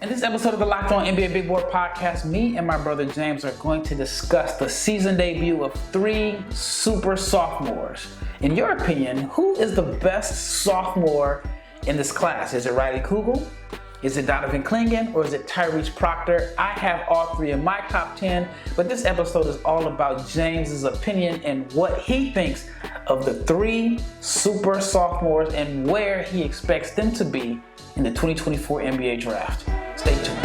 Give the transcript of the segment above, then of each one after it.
In this episode of the Locked On NBA Big Board podcast, me and my brother James are going to discuss the season debut of three super sophomores. In your opinion, who is the best sophomore in this class? Is it Riley Kugel? Is it Donovan Clingan? Or is it Tyrese Proctor? I have all three in my top 10, but this episode is all about James's opinion and what he thinks of the three super sophomores and where he expects them to be in the 2024 NBA draft. Stay tuned.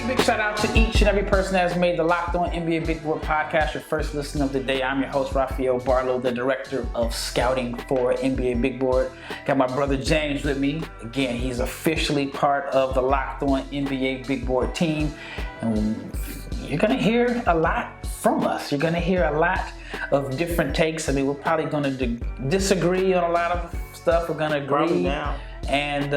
Big shout out to each and every person that has made the Locked On NBA Big Board podcast your first listen of the day. I'm your host, Rafael Barlowe, the director of scouting for NBA Big Board. Got my brother James with me. Again, he's officially part of the Locked On NBA Big Board team. And you're going to hear a lot from us. You're going to hear a lot of different takes. I mean, we're probably going to disagree on a lot of stuff. We're going to agree. Now. And,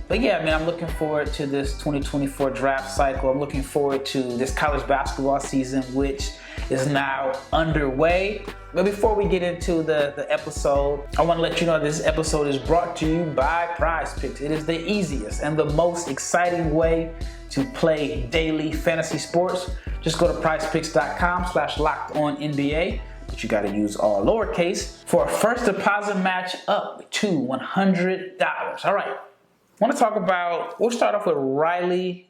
but yeah, I mean, I'm looking forward to this 2024 draft cycle. I'm looking forward to this college basketball season, which is now underway. But before we get into the episode, I want to let you know this episode is brought to you by Prize Picks. It is the easiest and the most exciting way to play daily fantasy sports. Just go to prizepicks.com/lockedonnba. But you got to use all lowercase for a first deposit match up to $100. All right. We'll start off with Riley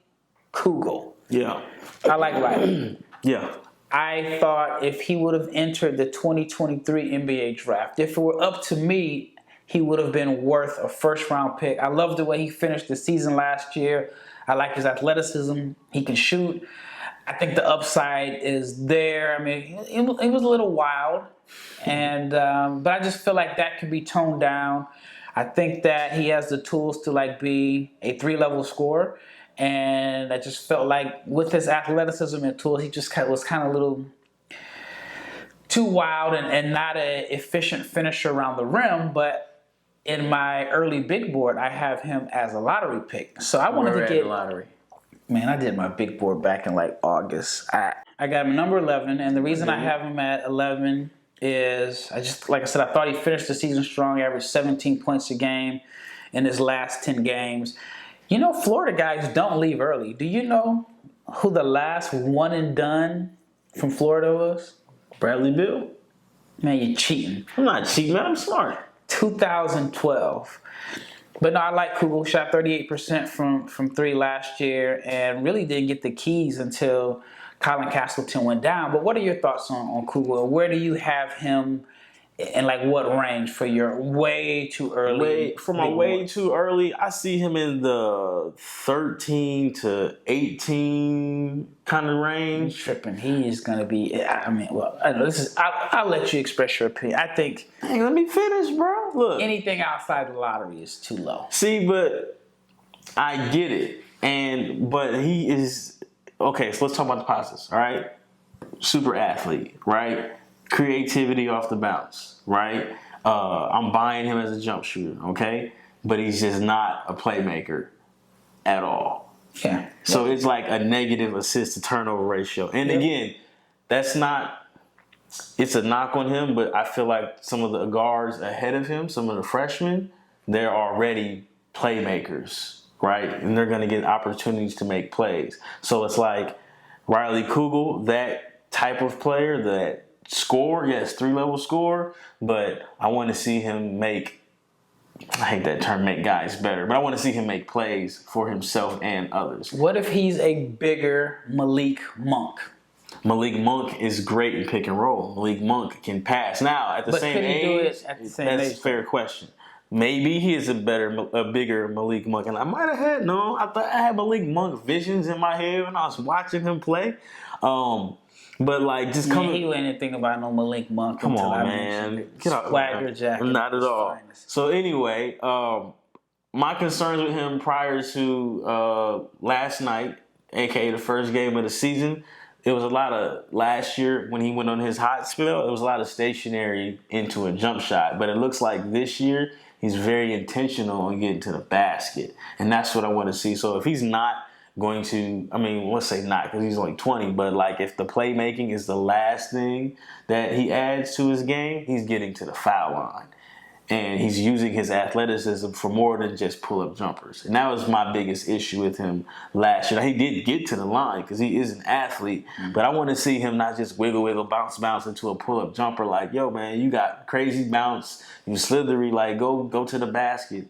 Kugel. Yeah. I like Riley. Yeah. I thought if he would have entered the 2023 NBA draft, if it were up to me, he would have been worth a first round pick. I love the way he finished the season last year. I like his athleticism. He can shoot. I think the upside is there. I mean, it was a little wild, and but I just feel like that could be toned down. I think that he has the tools to be a 3-level scorer, and I just felt like with his athleticism and tools, he just was kind of a little too wild and not an efficient finisher around the rim. But in my early big board, I have him as a lottery pick. So I wanted to get the lottery. Man, I did my big board back in August. I got him number 11, and the reason I have him at 11 is I thought he finished the season strong, averaged 17 points a game in his last 10 games. You know, Florida guys don't leave early. Do you know who the last one and done from Florida was? Bradley Beal? Man, you're cheating. I'm not cheating, man. I'm smart. 2012. But no, I like Kugel. Shot 38% from three last year and really didn't get the keys until Colin Castleton went down. But what are your thoughts on Kugel? Where do you have him in what range for your way too early? Way too early, I see him in the 13 to 18 kind of range. He's tripping. He is going to be, I know I'll let you express your opinion. I think. Hey, let me finish, bro. Look. Anything outside the lottery is too low. See, but I get it. But he is, okay, so let's talk about the positives, all right? Super athlete, right? Creativity off the bounce, right? I'm buying him as a jump shooter, okay? But he's just not a playmaker at all. Yeah. So it's like a negative assist to turnover ratio. And again, it's a knock on him, but I feel like some of the guards ahead of him, some of the freshmen, they're already playmakers, right? And they're going to get opportunities to make plays. So it's like Riley Kugel, that type of player, that score, yes, 3-level score, but I want to see him make, I hate that term, make guys better, but I want to see him make plays for himself and others. What if he's a bigger Malik Monk? Malik Monk is great in pick and roll. Malik Monk can pass. Now, at the same age, that's a fair question. Maybe he is a bigger Malik Monk. And I might have had, I thought I had Malik Monk visions in my head when I was watching him play. But just coming, he wouldn't think about no Malik Monk. Come on, man, get out, swagger jacket. Not at all. So anyway, my concerns with him prior to last night, aka the first game of the season, it was a lot of last year when he went on his hot spell. It was a lot of stationary into a jump shot, but it looks like this year he's very intentional on getting to the basket, and that's what I want to see. So if he's not going to, I mean, let's say not because he's only 20, but like if the playmaking is the last thing that he adds to his game, he's getting to the foul line. And he's using his athleticism for more than just pull-up jumpers. And that was my biggest issue with him last year. Now, he did get to the line because he is an athlete, but I want to see him not just wiggle, bounce into a pull-up jumper like, yo, man, you got crazy bounce, you slithery, like go to the basket,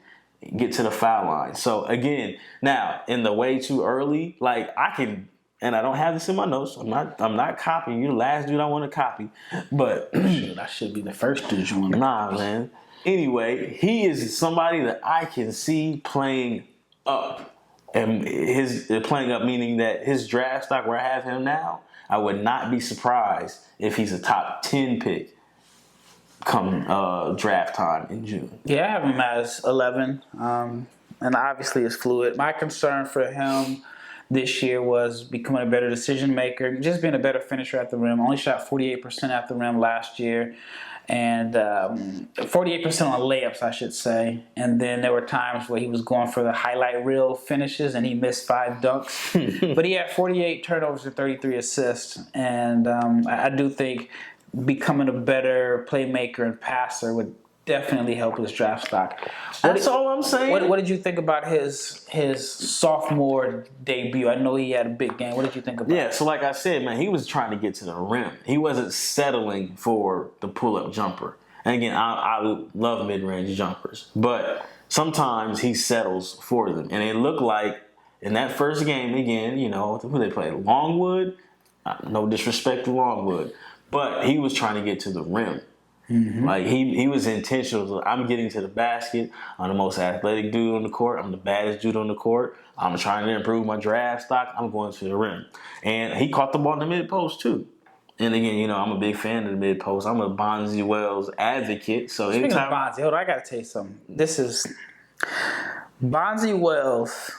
get to the foul line. So, again, now, in the way too early, like I can – and I don't have this in my notes. I'm not copying you. The last dude I want to copy. But – I should be the first dude you want to Nah, man. Anyway, he is somebody that I can see playing up. And his playing up meaning that his draft stock where I have him now, I would not be surprised if he's a top 10 pick come draft time in June. Yeah, I have him as 11. And obviously it's fluid. My concern for him this year was becoming a better decision maker, just being a better finisher at the rim. Only shot 48% at the rim last year. And 48% on layups, I should say. And then there were times where he was going for the highlight reel finishes and he missed 5 dunks. But he had 48 turnovers and 33 assists. And I do think becoming a better playmaker and passer would definitely help his draft stock. That's all I'm saying. What did you think about his sophomore debut? I know he had a big game. What did you think about it? Yeah, so like I said, man, he was trying to get to the rim. He wasn't settling for the pull-up jumper. And again, I love mid-range jumpers. But sometimes he settles for them. And it looked like in that first game, again, you know, who they played? Longwood? No disrespect to Longwood. But he was trying to get to the rim. Mm-hmm. Like he was intentional. I'm getting to the basket. I'm the most athletic dude on the court. I'm the baddest dude on the court. I'm trying to improve my draft stock. I'm going to the rim. And he caught the ball in the mid post too. And again, you know, I'm a big fan of the mid post. I'm a Bonzi Wells advocate. So speaking of Bonzi, hold on, I gotta tell you something. This is Bonzi Wells.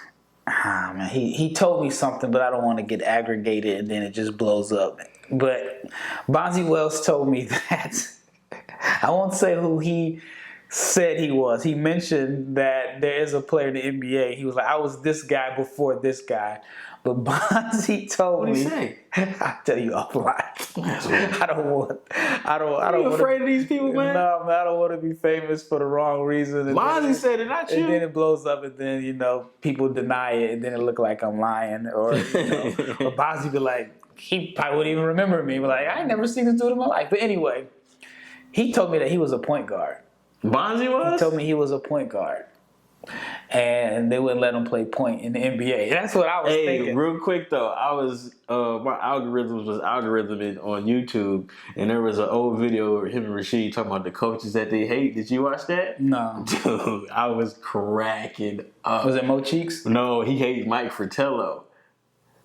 Man, he told me something, but I don't want to get aggregated and then it just blows up. But Bonzi Wells told me that. I won't say who he said he was. He mentioned that there is a player in the NBA. He was like, I was this guy before this guy. But Bonzi told me. What did he say? I'll tell you offline. I don't want. You afraid of these people, man? No, man, I don't want to be famous for the wrong reason. Bonzi said it, not you. And then it blows up, and then, you know, people deny it, and then it look like I'm lying. Or, you know, or Bonzi be like, he probably wouldn't even remember me. But like, I ain't never seen this dude in my life. But anyway. He told me that he was a point guard. Bonzi was? He told me he was a point guard. And they wouldn't let him play point in the NBA. That's what I was thinking. Hey, real quick though, I was my algorithms was algorithming on YouTube, and there was an old video of him and Rasheed talking about the coaches that they hate. Did you watch that? No. Dude, I was cracking up. Was it Mo Cheeks? No, he hates Mike Fratello.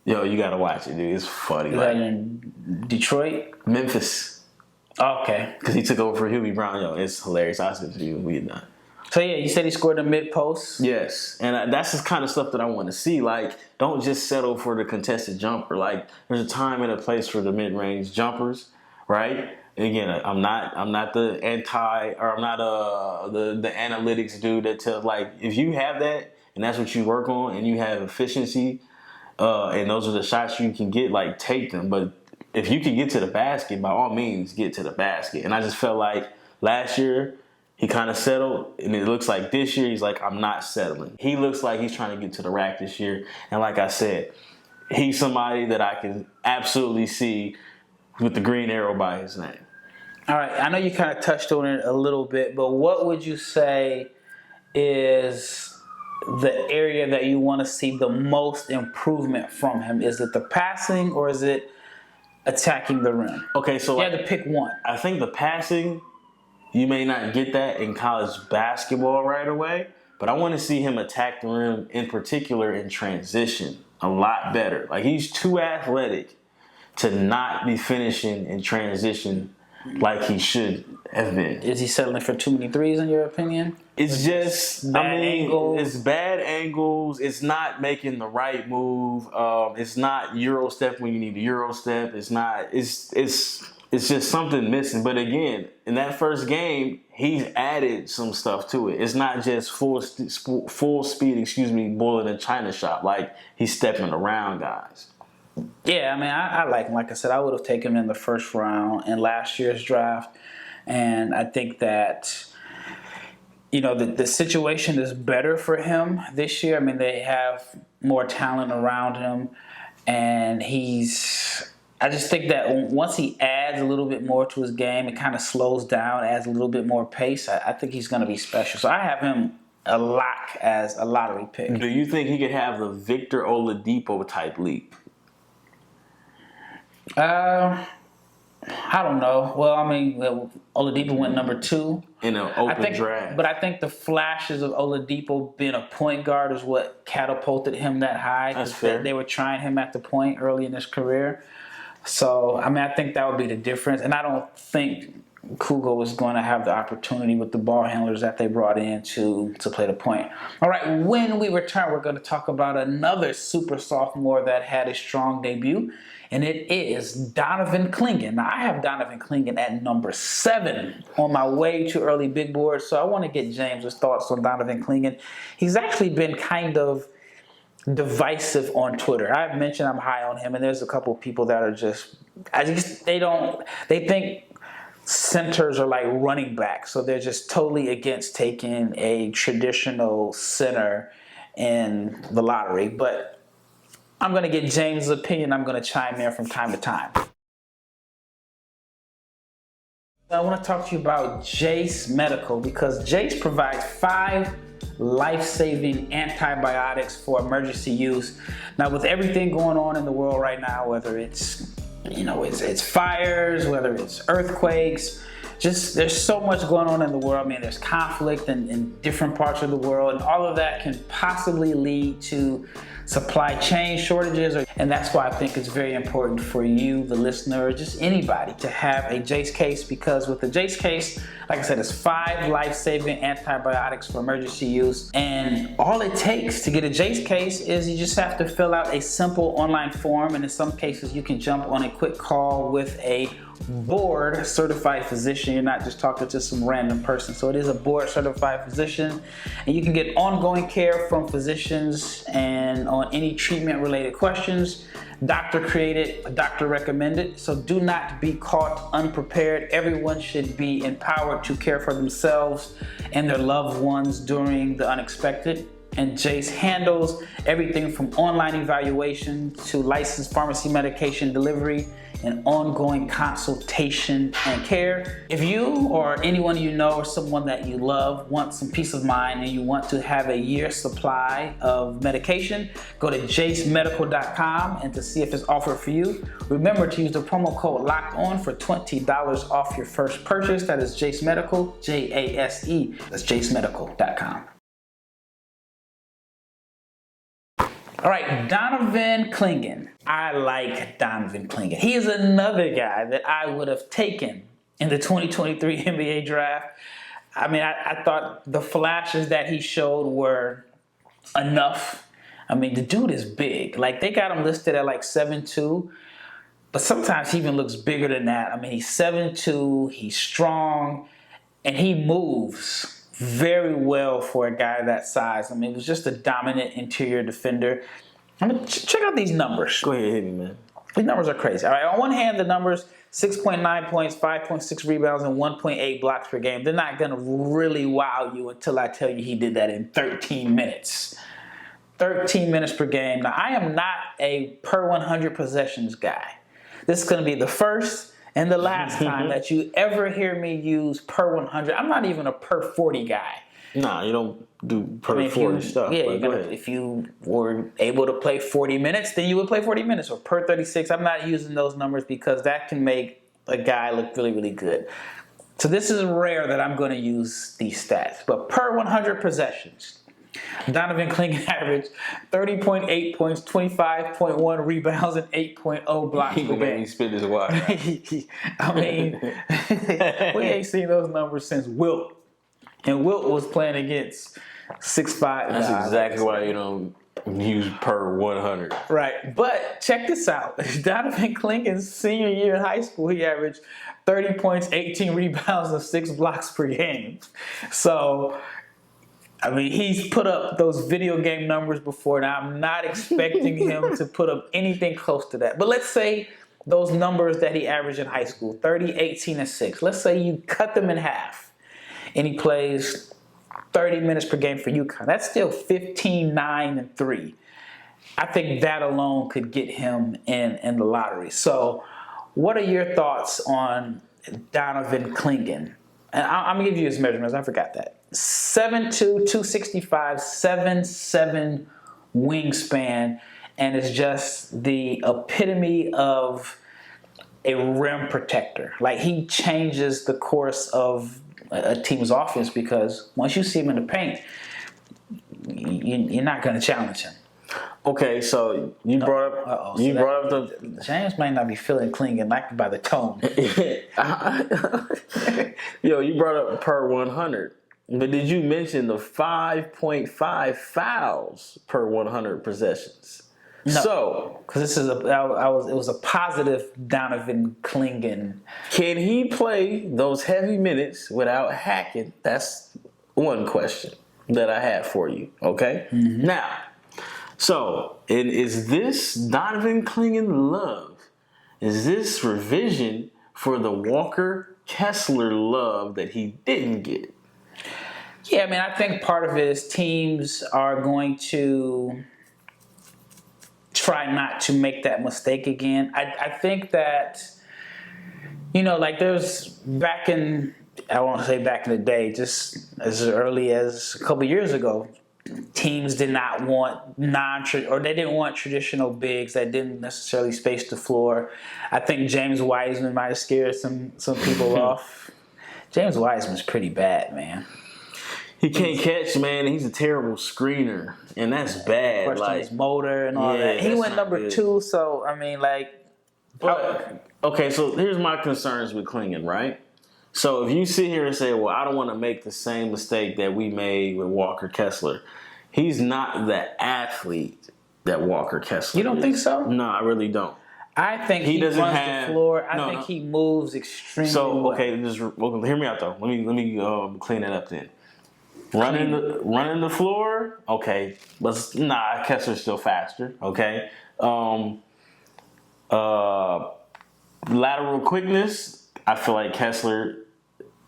Yo, you gotta watch it, dude. It's funny. Is that in Detroit? Memphis. Oh, okay. Because he took over for Hubie Brown. Yo, it's hilarious. I said to you, we done. So, yeah, you said he scored a mid-post? Yes. And that's the kind of stuff that I want to see. Like, don't just settle for the contested jumper. Like, there's a time and a place for the mid-range jumpers, right? And again, I'm not the the analytics dude that tells, like, if you have that and that's what you work on and you have efficiency and those are the shots you can get, like, take them. But if you can get to the basket, by all means, get to the basket. And I just felt like last year he kind of settled, and it looks like this year he's like, I'm not settling. He looks like he's trying to get to the rack this year. And like I said, he's somebody that I can absolutely see with the green arrow by his name. All right, I know you kind of touched on it a little bit, but what would you say is the area that you want to see the most improvement from him? Is it the passing or is it attacking the rim? Okay, so you had to pick one. I think the passing, you may not get that in college basketball right away, but I want to see him attack the rim, in particular in transition, a lot better. Like, he's too athletic to not be finishing in transition like he should have been. Is he settling for too many threes, in your opinion? It's just bad angles. It's bad angles. It's not making the right move. It's not Euro step when you need to Euro step. It's not. It's it's just something missing. But again, in that first game, he's added some stuff to it. It's not just full speed, boiling a china shop. Like, he's stepping around guys. Yeah, I mean, I like him. Like I said, I would have taken him in the first round in last year's draft. And I think that, you know, the situation is better for him this year. I mean, they have more talent around him. And I just think that once he adds a little bit more to his game, it kind of slows down, adds a little bit more pace. I think he's going to be special. So I have him a lock as a lottery pick. Do you think he could have the Victor Oladipo type leap? I don't know. Well, I mean, Oladipo went number 2 in an open draft. But I think the flashes of Oladipo being a point guard is what catapulted him that high. That's fair. They were trying him at the point early in his career. So, I mean, I think that would be the difference. And I don't think Kugel was going to have the opportunity with the ball handlers that they brought in to play the point. All right, when we return, we're going to talk about another super sophomore that had a strong debut, and it is Donovan Clingan. Now, I have Donovan Clingan at number 7 on my way to early big board, so I want to get James's thoughts on Donovan Clingan. He's actually been kind of divisive on Twitter. I've mentioned I'm high on him, and there's a couple of people that are they think centers are like running backs, so they're just totally against taking a traditional center in the lottery. But I'm going to get James' opinion. I'm going to chime in from time to time. I want to talk to you about Jace Medical, because Jace provides 5 life-saving antibiotics for emergency use. Now, with everything going on in the world right now, whether it's fires, whether it's earthquakes, just there's so much going on in the world. I mean, there's conflict in different parts of the world, and all of that can possibly lead to supply chain shortages. And that's why I think it's very important for you, the listener, or just anybody, to have a Jace case, because with the Jace case, like I said, it's 5 life-saving antibiotics for emergency use. And all it takes to get a Jace case is you just have to fill out a simple online form. And in some cases, you can jump on a quick call with a board certified physician. You're not just talking to some random person. So it is a board certified physician, and you can get ongoing care from physicians and on any treatment related questions. Doctor created, doctor recommended. So do not be caught unprepared. Everyone should be empowered to care for themselves and their loved ones during the unexpected. And Jace handles everything from online evaluation to licensed pharmacy medication delivery and ongoing consultation and care. If you or anyone you know or someone that you love want some peace of mind and you want to have a year's supply of medication, go to jacemedical.com and to see if it's offered for you. Remember to use the promo code LOCKEDON for $20 off your first purchase. That is Jace Medical, Jase. That's jacemedical.com. All right, Donovan Clingan. I like Donovan Clingan. He is another guy that I would have taken in the 2023 NBA draft. I mean, I thought the flashes that he showed were enough. I mean, the dude is big. Like, they got him listed at like 7'2", but sometimes he even looks bigger than that. I mean, he's 7'2", he's strong, and he moves very well for a guy that size. I mean, he was just a dominant interior defender. I mean, check out these numbers. Go ahead, hit me, man. These numbers are crazy. All right, on one hand, the numbers, 6.9 points, 5.6 rebounds, and 1.8 blocks per game. They're not going to really wow you until I tell you he did that in 13 minutes. 13 minutes per game. Now, I am not a per 100 possessions guy. This is going to be the first and the last time that you ever hear me use per 100. I'm not even a per 40 guy. Nah, you don't do per 40 stuff. Yeah, if you were able to play 40 minutes, then you would play 40 minutes. Or per 36, I'm not using those numbers because that can make a guy look really, really good. So this is rare that I'm going to use these stats. But per 100 possessions, Donovan Clingan averaged 30.8 points, 25.1 rebounds, and 8.0 blocks per game. He spit his wire. I mean, we ain't seen those numbers since Wilt. And Wilt was playing against 6'5". That's exactly why you don't Use per 100. Right. But check this out. Donovan Clingan's senior year in high school, he averaged 30 points, 18 rebounds, and 6 blocks per game. So, I mean, he's put up those video game numbers before, and I'm not expecting him to put up anything close to that. But let's say those numbers that he averaged in high school, 30, 18, and 6. Let's say you cut them in half, and he plays 30 minutes per game for UConn. That's still 15, 9, and 3. I think that alone could get him in the lottery. So what are your thoughts on Donovan Clingan? And I'm going to give you his measurements. I forgot that. 7'2", 265, 7'7" wingspan, and is just the epitome of a rim protector. Like, he changes the course of a team's offense because once you see him in the paint, you're not going to challenge him. Okay, so you brought up the James might not be feeling Clingan like by the tone. Yo, you brought up per 100, but did you mention the 5.5 fouls per 100 possessions? No, so because it was a positive Donovan Clingan. Can he play those heavy minutes without hacking? That's one question that I have for you. Okay, Now. So, and is this Donovan Clingan love? Is this revision for the Walker Kessler love that he didn't get? Yeah, I mean, I think part of it is teams are going to try not to make that mistake again. I think that, like there's I won't say back in the day, just as early as a couple years ago, teams did not want they didn't want traditional bigs that didn't necessarily space the floor. I think James Wiseman might have scared some people off. James Wiseman's pretty bad, man. He can't catch, man. He's a terrible screener, and that's bad. Question his motor and all that. He went number 2, so I mean, okay, so here's my concerns with Clingan, right? So if you sit here and say, well, I don't want to make the same mistake that we made with Walker Kessler, he's not the athlete that Walker Kessler You don't is. think so? No, I really don't. I think he runs the floor. I think he moves extremely well. Okay, hear me out though. Let me clean that up then. Running the floor, okay. But Kessler's still faster, okay. Lateral quickness, I feel like Kessler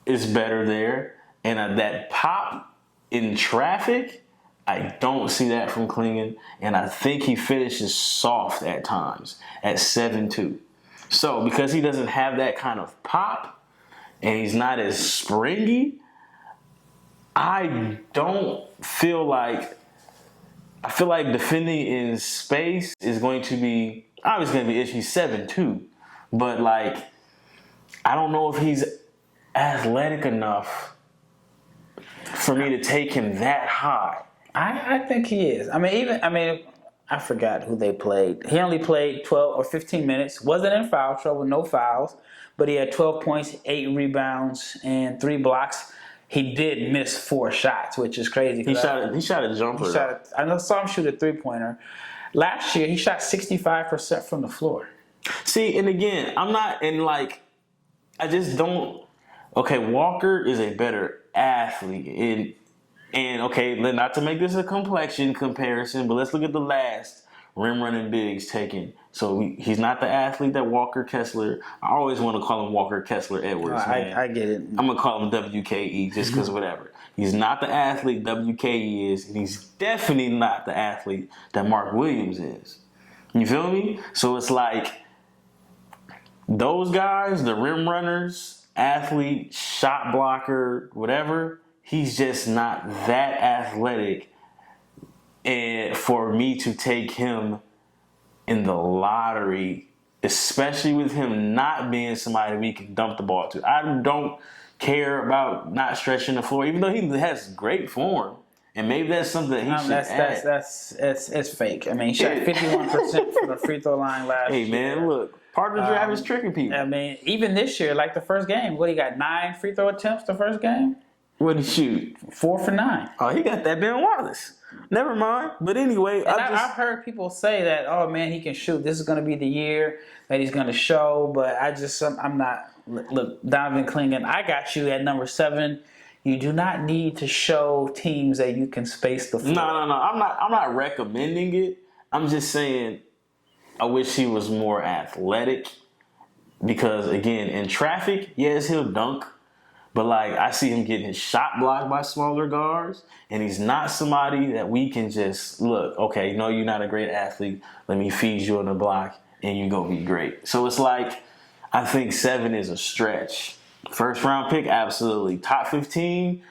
is better there. And that pop in traffic, I don't see that from Clingan. And I think he finishes soft at times at 7'2". So because he doesn't have that kind of pop and he's not as springy, I feel like defending in space is going to be obviously going to be issue 7'2", but I don't know if he's athletic enough for me to take him that high. I think he is. I forgot who they played. He only played 12 or 15 minutes. Wasn't in foul trouble, no fouls, but he had 12 points, 8 rebounds, and 3 blocks. He did miss 4 shots, which is crazy. He shot a jumper. I saw him shoot a 3-pointer. Last year, he shot 65% from the floor. See, and again, I just don't. Okay, Walker is a better athlete, and okay, not to make this a complexion comparison, but let's look at the last rim running bigs taken. So he's not the athlete that Walker Kessler. I always want to call him Walker Kessler Edwards. I get it. I'm gonna call him WKE just because whatever. He's not the athlete WKE is, and he's definitely not the athlete that Mark Williams is. You feel me? So it's like those guys, the rim runners, athlete, shot blocker, whatever. He's just not that athletic, and for me to take him in the lottery, especially with him not being somebody we can dump the ball to. I don't care about not stretching the floor, even though he has great form, and maybe that's something that he should add. That's fake. I mean, he shot 51% from the free throw line last year. Hey man, look, part of the draft is tricking people. I mean, even this year, like the first game, he got 9 free throw attempts the first game? What did he shoot? 4 for 9. Oh, he got that Ben Wallace. Never mind. But anyway, And I've heard people say that, oh man, he can shoot. This is going to be the year that he's going to show. But I'm not. Look, Donovan Clingan, I got you at number 7. You do not need to show teams that you can space the floor. No. I'm not recommending it. I'm just saying I wish he was more athletic. Because, again, in traffic, yes, he'll dunk. But, like, I see him getting his shot blocked by smaller guards. And he's not somebody that we can just, look, okay, no, you're not a great athlete. Let me feed you on the block, and you're going to be great. So it's like, I think 7 is a stretch. First round pick, absolutely. Top 15,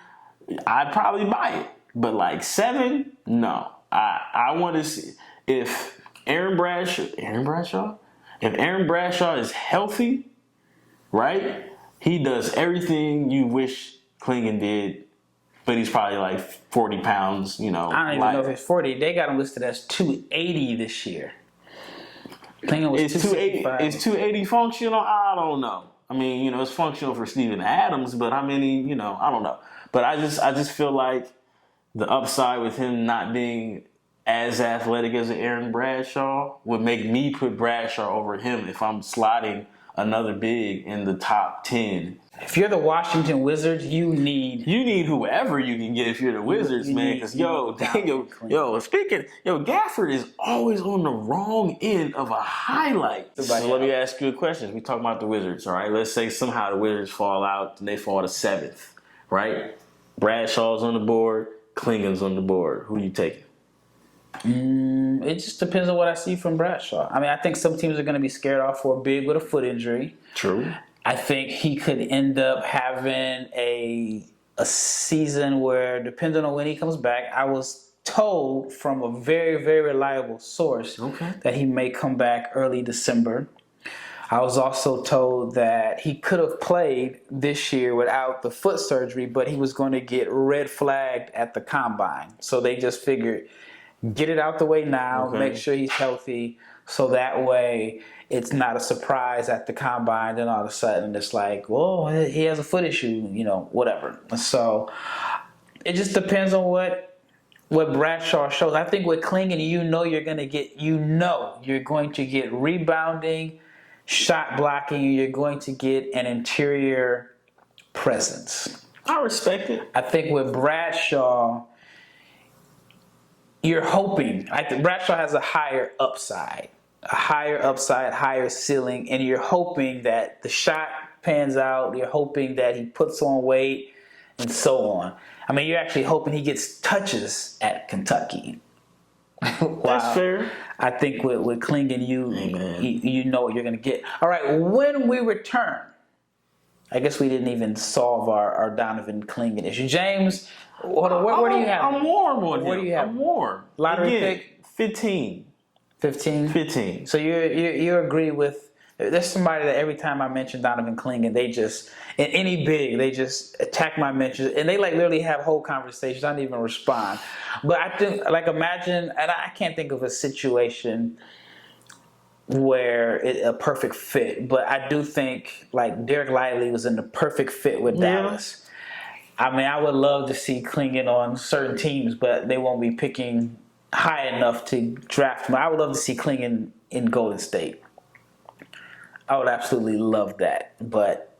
I'd probably buy it. But, like, 7, no. I want to see if Aaron Bradshaw is healthy, right? He does everything you wish Clingan did, but he's probably like 40 pounds, I don't even know if it's 40. They got him listed as 280 this year. Clingan was 285. Is 280 functional? I don't know. I mean, it's functional for Steven Adams, but how many, I don't know. But I just feel like the upside with him not being as athletic as an Aaron Bradshaw would make me put Bradshaw over him if I'm slotting another big in the top 10. If you're the Washington Wizards, you need whoever you can get if you're the Wizards, man. Because Gafford is always on the wrong end of a highlight. So let me ask you a question. We talk about the Wizards, all right? Let's say somehow the Wizards fall out and they fall to 7th, right? Bradshaw's on the board, Clingan's on the board. Who are you taking? It just depends on what I see from Bradshaw. I mean, I think some teams are going to be scared off for a big with a foot injury. True. I think he could end up having a season where, depending on when he comes back, I was told from a very, very reliable source that he may come back early December. I was also told that he could have played this year without the foot surgery, but he was going to get red flagged at the combine. So they just figured, get it out the way now, make sure he's healthy, so that way it's not a surprise at the combine. Then all of a sudden it's like, well, he has a foot issue, whatever. So it just depends on what Bradshaw shows. I think with Clingan, you're going to get rebounding, shot blocking, you're going to get an interior presence. I respect it. I think with Bradshaw, you're hoping. I think Bradshaw has a higher upside, higher ceiling, and you're hoping that the shot pans out. You're hoping that he puts on weight and so on. I mean, you're actually hoping he gets touches at Kentucky. Wow. That's fair. I think with Clingan, you know what you're going to get. All right, when we return, I guess we didn't even solve our Donovan Clingan issue. James, where do you have him? I'm warm on him. Where do you have him? I'm warm. Lottery pick? 15. 15? 15. So you agree with, there's somebody that every time I mention Donovan Clingan, they just, in any big, they just attack my mentions, and they literally have whole conversations. I don't even respond. But I think, imagine, and I can't think of a situation where a perfect fit, but I do think Derek Lively was in the perfect fit with Dallas. I mean, I would love to see Clingan on certain teams, but they won't be picking high enough to draft him. I would love to see Clingan in Golden State. I would absolutely love that, but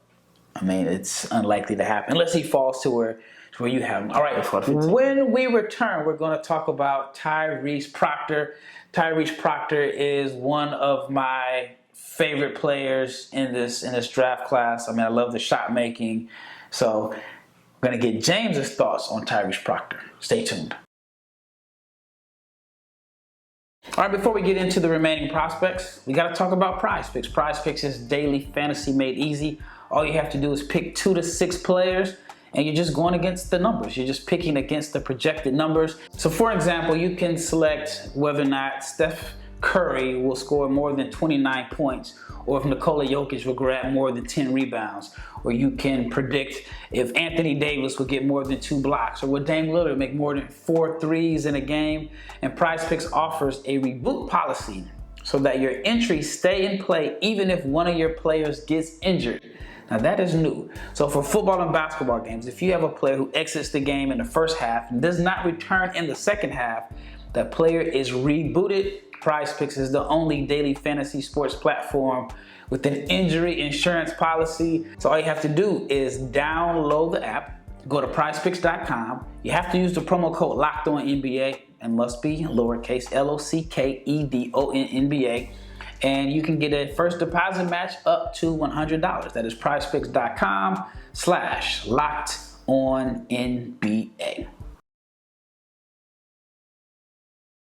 I mean, it's unlikely to happen unless he falls to where you have him. All right, when we return, we're going to talk about Tyrese Proctor. Tyrese Proctor is one of my favorite players in this draft class. I mean, I love the shot making. So we're going to get James's thoughts on Tyrese Proctor. Stay tuned. All right, before we get into the remaining prospects, we got to talk about Prize Picks. Prize Picks is daily fantasy made easy. All you have to do is pick 2 to 6 players, and you're just going against the numbers. You're just picking against the projected numbers. So, for example, you can select whether or not Steph Curry will score more than 29 points, or if Nikola Jokic will grab more than 10 rebounds, or you can predict if Anthony Davis will get more than 2 blocks, or will Dame Lillard make more than 4 threes in a game. And Prize Picks offers a reboot policy so that your entries stay in play even if one of your players gets injured. Now that is new. So for football and basketball games, if you have a player who exits the game in the first half and does not return in the second half, that player is rebooted. PrizePicks is the only daily fantasy sports platform with an injury insurance policy. So all you have to do is download the app, go to prizepicks.com. You have to use the promo code LOCKEDONNBA and must be lowercase LOCKEDONNBA. And you can get a first deposit match up to $100. That is prizepicks.com/LockedOnNBA.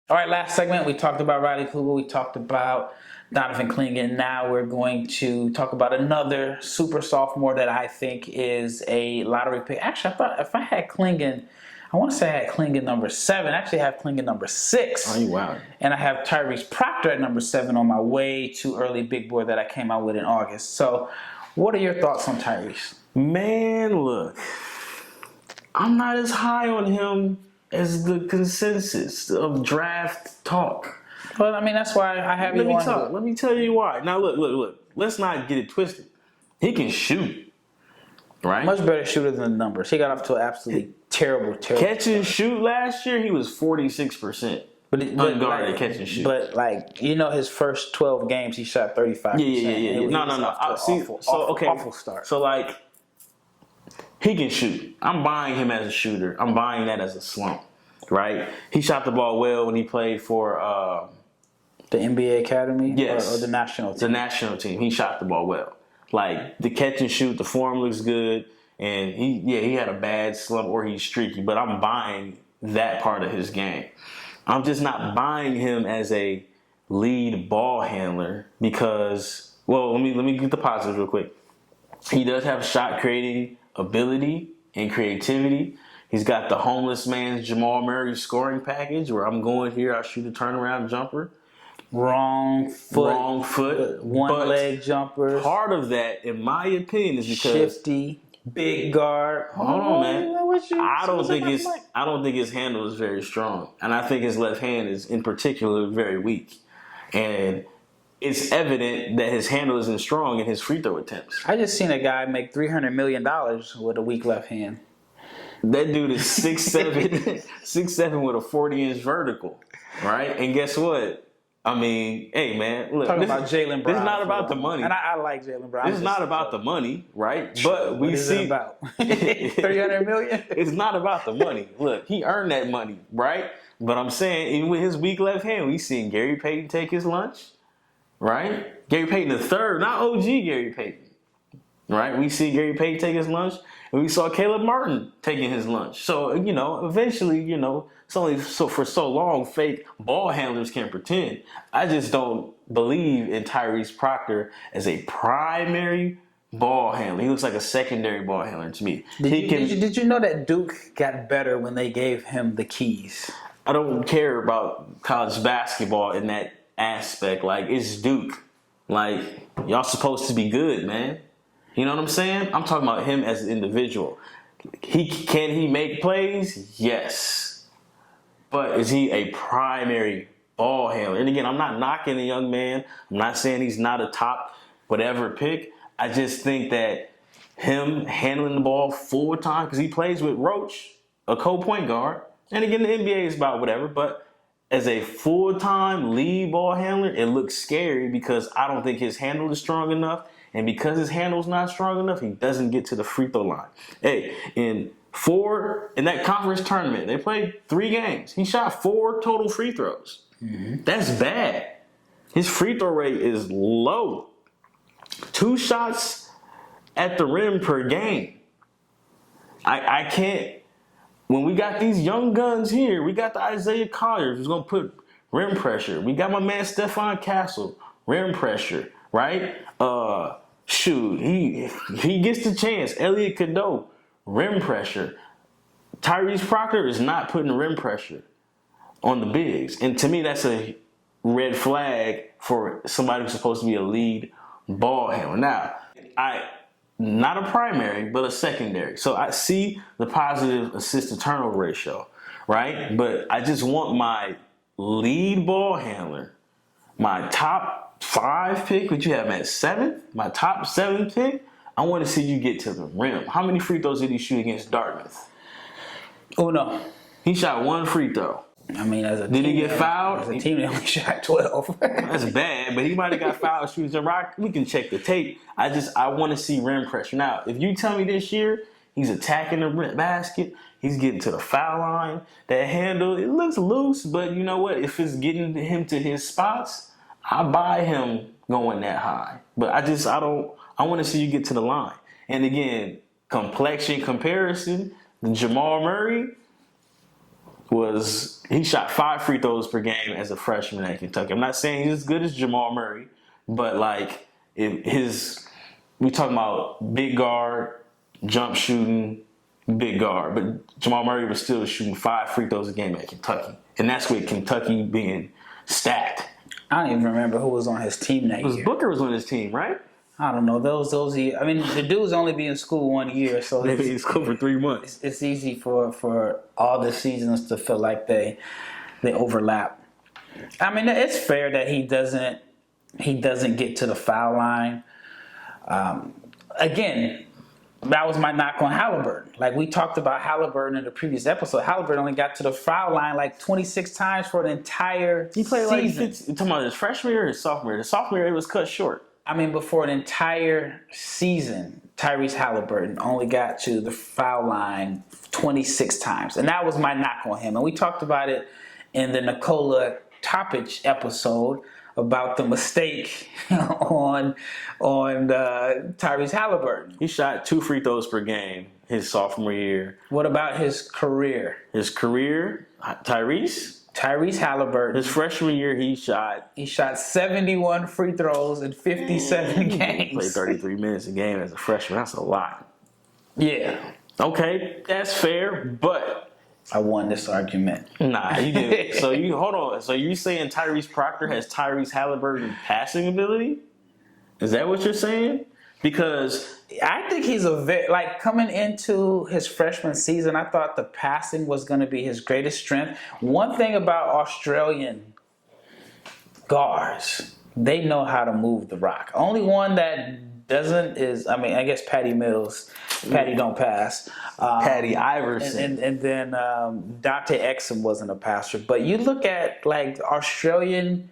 All right, last segment, we talked about Riley Kugel, we talked about Donovan Clingan. Now we're going to talk about another super sophomore that I think is a lottery pick. Actually, I thought if I had Clingan, I want to say I had Clingan number 7. Actually, I have Clingan number 6. Oh, you wow. And I have Tyrese Proctor at number 7 on my way too early big board that I came out with in August. So what are your thoughts on Tyrese? Man, look, I'm not as high on him as the consensus of draft talk. Well, I mean, that's why I have you on. Let me tell you why. Now, look. Let's not get it twisted. He can shoot, right? Much better shooter than the numbers. He got off to an absolutely terrible. Catch and shoot last year, he was 46%. Unguarded catch and shoot. But, his first 12 games, he shot 35%. Yeah. No. Awful start. So, he can shoot. I'm buying him as a shooter. I'm buying that as a slump, right? He shot the ball well when he played for the NBA Academy? Yes. Or the national team? The national team. He shot the ball well. The catch and shoot, the form looks good. And he had a bad slump or he's streaky. But I'm buying that part of his game. I'm just not buying him as a lead ball handler because, let me get the positives real quick. He does have shot creating ability and creativity. He's got the homeless man's Jamal Murray scoring package where I'm going here, I shoot a turnaround jumper. Wrong foot. One leg jumper. Part of that, in my opinion, is because shifty, big guard. Hold on, man. I don't think his handle is very strong. And I think his left hand is in particular very weak. And it's evident that his handle isn't strong in his free throw attempts. I just seen a guy make $300 million with a weak left hand. That dude is 6'7", 6'7" with a 40-inch vertical, right? And guess what? I mean, hey, man, look. Talking about Jaylen Brown. This is not about the money. And I like Jaylen Brown. This is not about the money, right? But what is it about? $300 million? It's not about the money. Look, he earned that money, right? But I'm saying, even with his weak left hand, we seen Gary Payton take his lunch. Right? Gary Payton III, not OG Gary Payton. Right? We see Gary Payton take his lunch, and we saw Caleb Martin taking his lunch. So, eventually, it's only for so long fake ball handlers can pretend. I just don't believe in Tyrese Proctor as a primary ball handler. He looks like a secondary ball handler to me. Did you know that Duke got better when they gave him the keys? I don't care about college basketball in that aspect. It's Duke. Y'all supposed to be good, man. You know what I'm saying? I'm talking about him as an individual. Can he make plays? Yes. But is he a primary ball handler? And again, I'm not knocking the young man. I'm not saying he's not a top whatever pick. I just think that him handling the ball full time, because he plays with Roach, a co-point guard. And again, the NBA is about whatever, but as a full-time lead ball handler, it looks scary because I don't think his handle is strong enough. And because his handle's not strong enough, he doesn't get to the free throw line. Hey, in that conference tournament, they played 3 games. He shot 4 total free throws. Mm-hmm. That's bad. His free throw rate is low. 2 shots at the rim per game. I can't. When we got these young guns here, we got the Isaiah Colliers who's going to put rim pressure. We got my man Stephon Castle, rim pressure, right? He gets the chance. Elliot Cadeau, rim pressure. Tyrese Proctor is not putting rim pressure on the bigs. And to me, that's a red flag for somebody who's supposed to be a lead ball handler. Now, not a primary, but a secondary. So I see the positive assist-to-turnover ratio, right? But I just want my lead ball handler, my top 5 pick, which you have at 7th, my top 7 pick, I want to see you get to the rim. How many free throws did he shoot against Dartmouth? Oh, no. He shot 1 free throw. I mean, as a Did team, he get fouled? As a team, they only shot 12. That's bad, but he might have got fouled shooting some rock. We can check the tape. I want to see rim pressure. Now, if you tell me this year he's attacking the basket, he's getting to the foul line, that handle, it looks loose, but you know what? If it's getting him to his spots, I buy him going that high. But I want to see you get to the line. And again, complexion comparison, Jamal Murray he shot 5 free throws per game as a freshman at Kentucky. I'm not saying he's as good as Jamal Murray, but like we talking about big guard, jump shooting, big guard. But Jamal Murray was still shooting 5 free throws a game at Kentucky. And that's with Kentucky being stacked. I don't even remember who was on his team that year. Booker was on his team, right? I don't know. I mean, the dude's only been in school 1 year, so Maybe he's in school for 3 months. It's easy for all the seasons to feel like they overlap. I mean, it's fair that he doesn't get to the foul line. Again, that was my knock on Halliburton. Like we talked about Halliburton in the previous episode. Halliburton only got to the foul line like 26 times for an entire season. He played like you talking about his freshman year or his sophomore year? The sophomore year, it was cut short. I mean, before an entire season, Tyrese Halliburton only got to the foul line 26 times. And that was my knock on him. And we talked about it in the Nikola Topic episode about the mistake on Tyrese Halliburton. He shot 2 free throws per game his sophomore year. What about his career? Tyrese Halliburton. His freshman year, he shot 71 free throws in 57 games. He played 33 minutes a game as a freshman. That's a lot. Yeah. Okay, that's fair, but I won this argument. Nah, you didn't. So hold on. So you saying Tyrese Proctor has Tyrese Halliburton passing ability? Is that what you're saying? Because I think he's coming into his freshman season, I thought the passing was going to be his greatest strength. One thing about Australian guards, they know how to move the rock. Only one that doesn't is, I guess Patty Mills. Patty don't pass. Patty Iverson. And then Dante Exum wasn't a passer. But you look at like Australian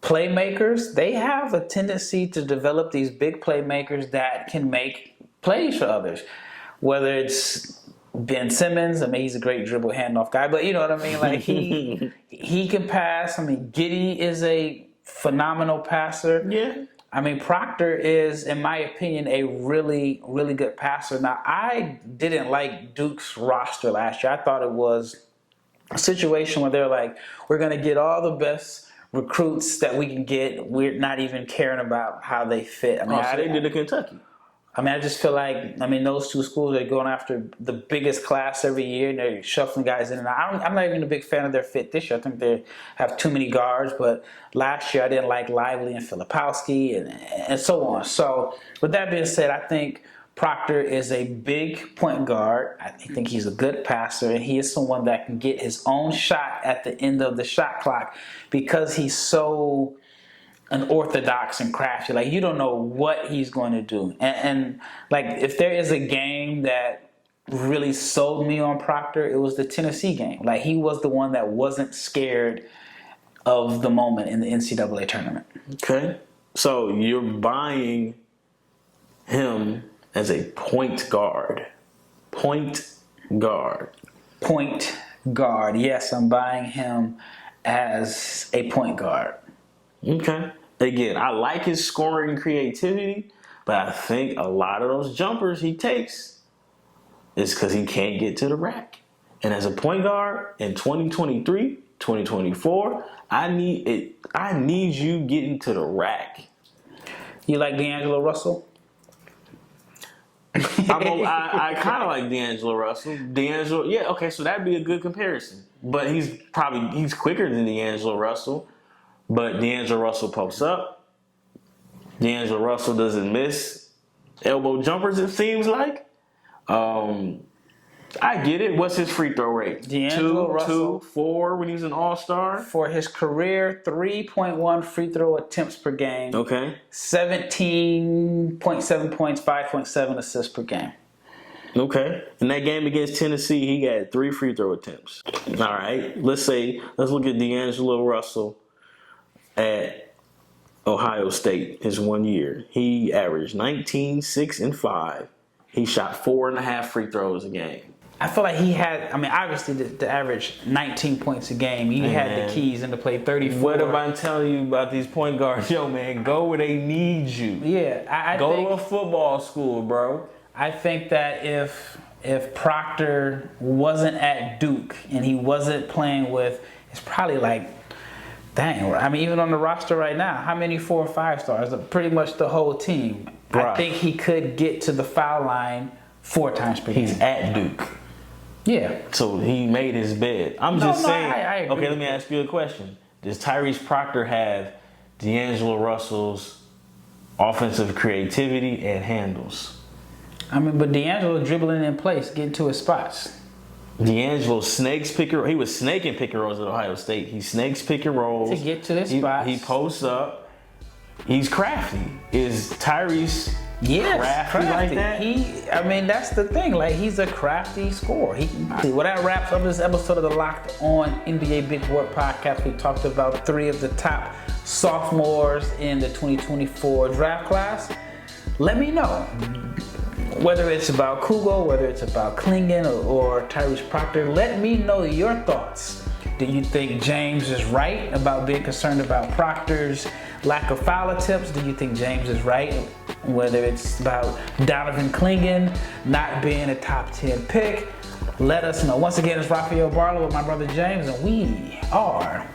playmakers, they have a tendency to develop these big playmakers that can make plays for others. Whether it's Ben Simmons, he's a great dribble handoff guy, but you know what I mean? Like he can pass. Giddey is a phenomenal passer. Yeah. Proctor is, in my opinion, a really, really good passer. Now, I didn't like Duke's roster last year. I thought it was a situation where they're like, we're going to get all the best recruits that we can get. We're not even caring about how they fit. So they did to Kentucky. I just feel like, those two schools are going after the biggest class every year, and they're shuffling guys in and out. I'm not even a big fan of their fit this year. I think they have too many guards, but last year I didn't like Lively and Filipowski and so on. So with that being said, I think Proctor is a big point guard. I think he's a good passer, and he is someone that can get his own shot at the end of the shot clock because he's so unorthodox and crafty. Like, you don't know what he's going to do. And like, if there is a game that really sold me on Proctor, it was the Tennessee game. Like, he was the one that wasn't scared of the moment in the NCAA tournament. Okay. So you're buying him as a point guard. Point guard. Point guard. Yes, I'm buying him as a point guard. Okay. Again, I like his scoring creativity, but I think a lot of those jumpers he takes is because he can't get to the rack. And as a point guard in 2023, 2024, I need you getting to the rack. You like D'Angelo Russell? I kind of like D'Angelo Russell. Yeah, okay, so that'd be a good comparison. But he's quicker than D'Angelo Russell. But D'Angelo Russell posts up. D'Angelo Russell doesn't miss elbow jumpers, it seems like. I get it. What's his free throw rate? D'Angelo 2, Russell. 2, 4 when he's an all-star? For his career, 3.1 free throw attempts per game. Okay. 17.7 points, 5.7 assists per game. Okay. In that game against Tennessee, he got 3 free throw attempts. All right. Let's look at D'Angelo Russell at Ohio State his 1 year. He averaged 19, 6, and 5. He shot 4.5 free throws a game. I feel like he had, obviously the average 19 points a game. He had the keys into play 34. What am I telling you about these point guards? Yo, man, go where they need you. Yeah, I go think, to a football school, bro. I think that if Proctor wasn't at Duke and he wasn't playing with, it's probably like, dang, even on the roster right now, how many 4 or 5 stars? Pretty much the whole team. Right. I think he could get to the foul line 4 times per game. He's at Duke. Yeah. So he made his bed. I'm just saying. I agree. Okay, let me ask you a question. Does Tyrese Proctor have D'Angelo Russell's offensive creativity and handles? But D'Angelo dribbling in place, getting to his spots. D'Angelo snakes pick and roll. He was snaking pick and rolls at Ohio State. He snakes pick and rolls. To get to his spots. He posts up. He's crafty. Is Tyrese crafty like that? That's the thing. Like, he's a crafty scorer. Well, that wraps up this episode of the Locked On NBA Big Board podcast. We talked about 3 of the top sophomores in the 2024 draft class. Let me know. Whether it's about Kugel, whether it's about Clingan or Tyrese Proctor, let me know your thoughts. Do you think James is right about being concerned about Proctor's lack of foul attempts? Do you think James is right? Whether it's about Donovan Clingan not being a top 10 pick, let us know. Once again, it's Rafael Barlowe with my brother James, and we are